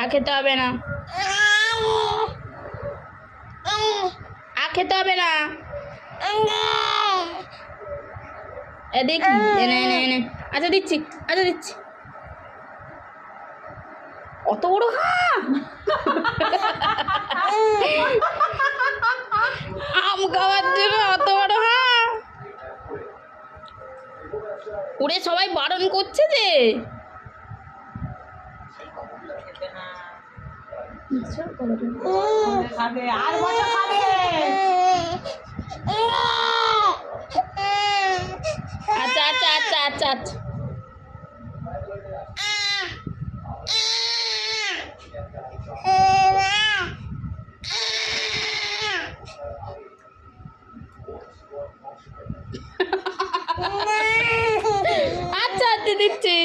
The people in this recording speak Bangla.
আর খেতে হবে না, আর খেতে হবে না। দেখি এনে এনে এনে, আচ্ছা দিচ্ছি, আচ্ছা দিচ্ছি। অত বড় আম খাওয়ার জন্য অত বড় ওরে সবাই বারণ করছে যে। আচ্ছা আচ্ছা আচ্ছা আচ্ছা আচ্ছা আচ্ছা আচ্ছা দিচ্ছি।